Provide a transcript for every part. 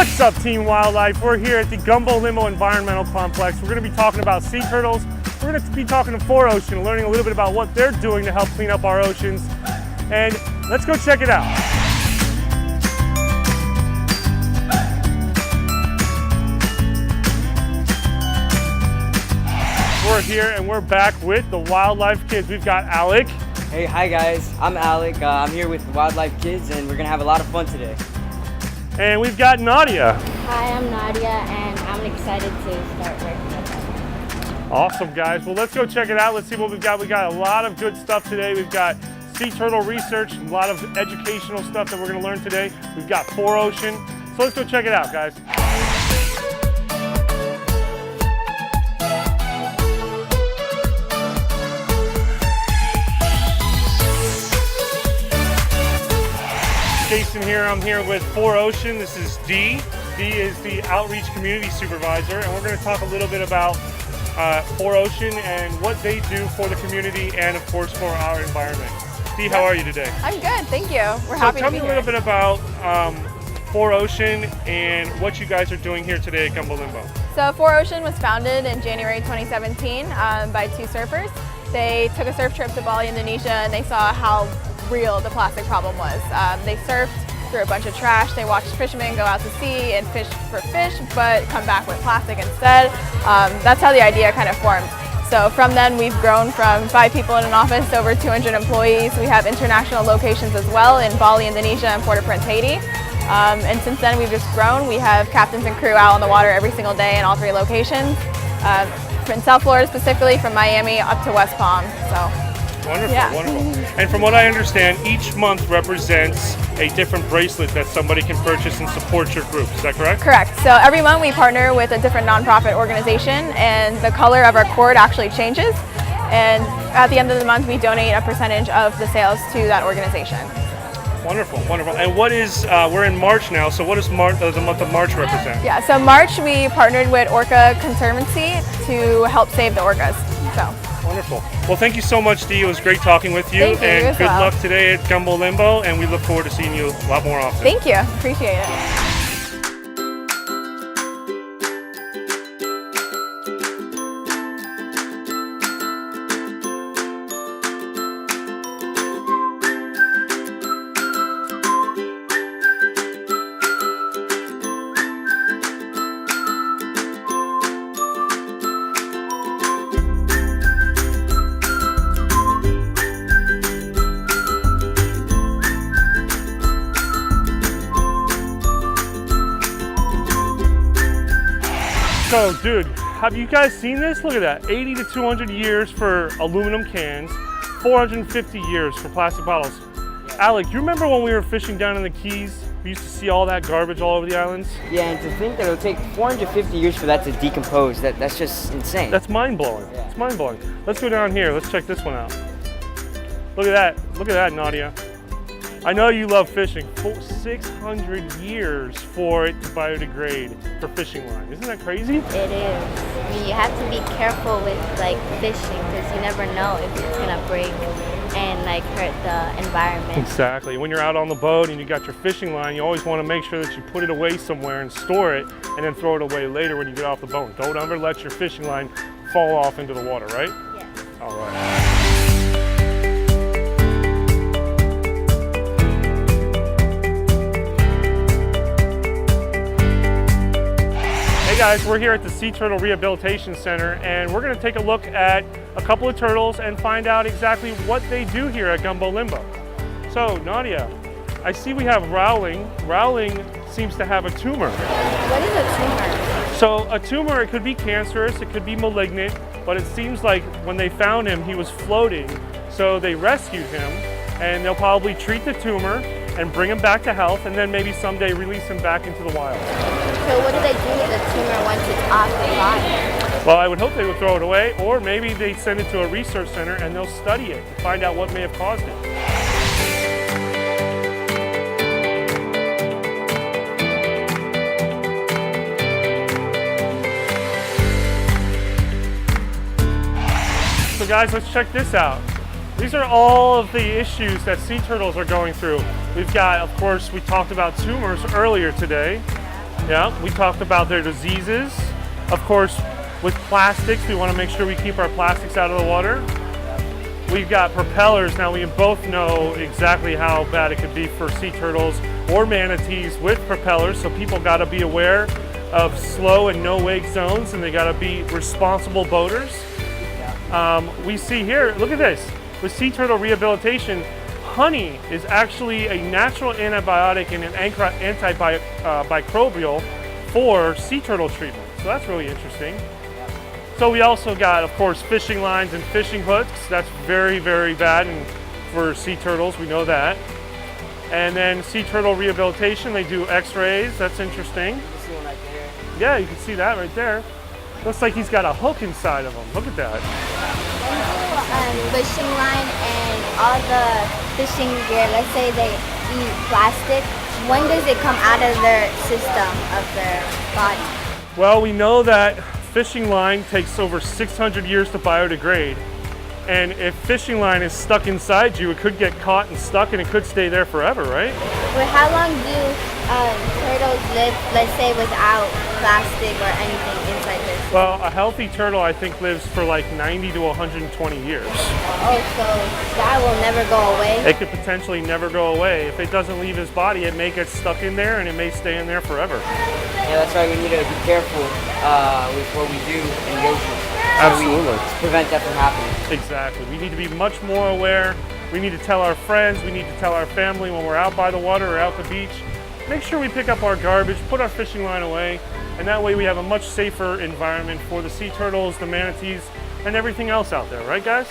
What's up, Team WyldLyfe? We're here at the Gumbo Limbo Environmental Complex. We're going to be talking about sea turtles. We're going to be talking to 4OCEAN and learning a little bit about what they're doing to help clean up our oceans. And let's go check it out. We're here and we're back with the WyldLyfe kids. We've got Alec. Hey, hi guys. I'm Alec. I'm here with the WyldLyfe kids and we're going to have a lot of fun today. And we've got Nadia. Hi, I'm Nadia, and I'm excited to start working with them. Awesome, guys. Well, let's go check it out. Let's see what we've got. We got a lot of good stuff today. We've got sea turtle research, a lot of educational stuff that we're going to learn today. We've got 4OCEAN. So let's go check it out, guys. Jason here. I'm here with 4OCEAN. This is Dee. Dee is the Outreach Community Supervisor, and we're going to talk a little bit about 4OCEAN and what they do for the community and, of course, for our environment. Dee, how are you today? I'm good, thank you. We're happy to be here. Tell me a little bit about 4OCEAN and what you guys are doing here today at Gumbo Limbo. So 4OCEAN was founded in January 2017 by two surfers. They took a surf trip to Bali, Indonesia, and they saw how real the plastic problem was. They surfed through a bunch of trash. They watched fishermen go out to sea and fish for fish, but come back with plastic instead. That's how the idea kind of formed. So from then we've grown from 5 people in an office to over 200 employees. We have international locations as well in Bali, Indonesia, and Port-au-Prince, Haiti. And since then we've just grown. We have captains and crew out on the water every single day in all 3 locations. In South Florida specifically, from Miami up to West Palm. So. Wonderful, yeah. Wonderful. And from what I understand, each month represents a different bracelet that somebody can purchase and support your group. Is that correct? Correct. So every month we partner with a different nonprofit organization, and the color of our cord actually changes. And at the end of the month, we donate a percentage of the sales to that organization. Wonderful, wonderful. And what is, we're in March now, so what does the month of March represent? Yeah, so March we partnered with Orca Conservancy to help save the orcas. So. Wonderful. Well, thank you so much, Dee. It was great talking with you. Thank you, and good well. luck today at Gumbo Limbo, and we look forward to seeing you a lot more often. Thank you. Appreciate it. So, dude, have you guys seen this? Look at that, 80 to 200 years for aluminum cans, 450 years for plastic bottles. Alec, you remember when we were fishing down in the Keys? We used to see all that garbage all over the islands? Yeah, and to think that it'll take 450 years for that to decompose, that's just insane. That's mind-blowing. Yeah. It's mind-blowing. Let's go down here. Let's check this one out. Look at that. Look at that, Nadia. I know you love fishing. 600 years for it to biodegrade for fishing line. Isn't that crazy? It is. I mean, you have to be careful with fishing because you never know if it's gonna break and hurt the environment. Exactly. When you're out on the boat and you got your fishing line, you always want to make sure that you put it away somewhere and store it, and then throw it away later when you get off the boat. Don't ever let your fishing line fall off into the water, right? Yes. All right. Hey guys, we're here at the Sea Turtle Rehabilitation Center, and we're going to take a look at a couple of turtles and find out exactly what they do here at Gumbo Limbo. So, Nadia, I see we have Rowling. Rowling seems to have a tumor. What is a tumor? So, a tumor, it could be cancerous, it could be malignant, but it seems like when they found him, he was floating. So they rescued him, and they'll probably treat the tumor and bring him back to health, and then maybe someday release him back into the wild. So what do they do with the tumor once it's off the body? Well, I would hope they would throw it away, or maybe they send it to a research center and they'll study it to find out what may have caused it. So guys, let's check this out. These are all of the issues that sea turtles are going through. We've got, of course, we talked about tumors earlier today. Yeah, we talked about their diseases. Of course, with plastics, we want to make sure we keep our plastics out of the water. We've got propellers. Now, we both know exactly how bad it could be for sea turtles or manatees with propellers, so people got to be aware of slow and no wake zones, and they got to be responsible boaters. We see here, look at this, with sea turtle rehabilitation, honey is actually a natural antibiotic and an antimicrobial for sea turtle treatment. So that's really interesting. So we also got, of course, fishing lines and fishing hooks. That's very, very bad for sea turtles, we know that. And then sea turtle rehabilitation, they do x-rays. That's interesting. You see one right there. Yeah, you can see that right there. Looks like he's got a hook inside of him. Look at that. Fishing line and all the fishing gear, let's say they eat plastic, when does it come out of their system, of their body? Well, we know that fishing line takes over 600 years to biodegrade. And if fishing line is stuck inside you, it could get caught and stuck and it could stay there forever, right? Well, how long do turtles live, let's say, without plastic or anything inside their system? Well, a healthy turtle, I think, lives for like 90 to 120 years. Oh, so that will never go away? It could potentially never go away. If it doesn't leave his body, it may get stuck in there and it may stay in there forever. Yeah, that's why we need to be careful with what we do in the ocean. Absolutely. To prevent that from happening. Exactly. We need to be much more aware. We need to tell our friends, we need to tell our family when we're out by the water or out the beach. Make sure we pick up our garbage, put our fishing line away, and that way we have a much safer environment for the sea turtles, the manatees, and everything else out there, right guys?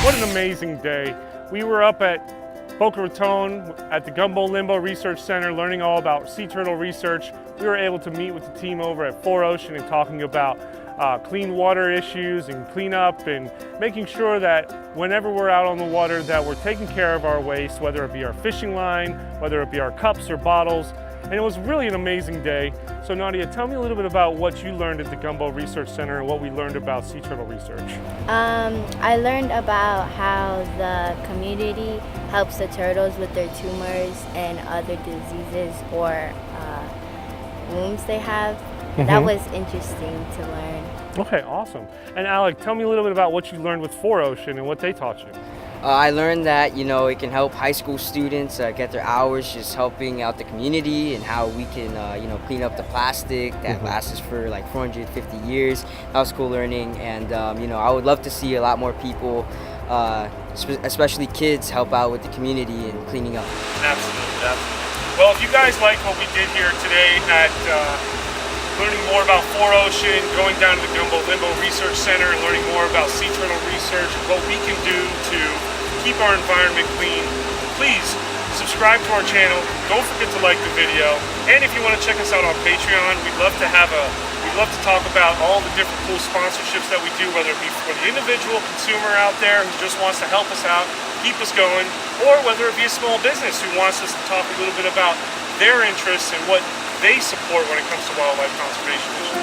What an amazing day. We were up at Boca Raton at the Gumbo Limbo Research Center learning all about sea turtle research. We were able to meet with the team over at 4OCEAN and talking about clean water issues and cleanup and making sure that whenever we're out on the water that we're taking care of our waste, whether it be our fishing line, whether it be our cups or bottles. And it was really an amazing day. So Nadia, tell me a little bit about what you learned at the Gumbo Research Center and what we learned about sea turtle research. I learned about how the community helps the turtles with their tumors and other diseases or wounds they have. That was interesting to learn. Okay, awesome. And Alec, tell me a little bit about what you learned with 4OCEAN and what they taught you. I learned that, it can help high school students get their hours just helping out the community and how we can, clean up the plastic that lasts us for like 450 years. That was cool learning, and, I would love to see a lot more people, especially kids, help out with the community and cleaning up. Absolutely. Well, if you guys like what we did here today at learning more about 4OCEAN, going down to the Gumbo Limbo Research Center and learning more about sea turtle research and what we can do to keep our environment clean, please subscribe to our channel. Don't forget to like the video. And if you want to check us out on Patreon, we'd love to talk about all the different cool sponsorships that we do, whether it be for the individual consumer out there who just wants to help us out, keep us going, or whether it be a small business who wants us to talk a little bit about their interests and what they support when it comes to wildlife conservation issues.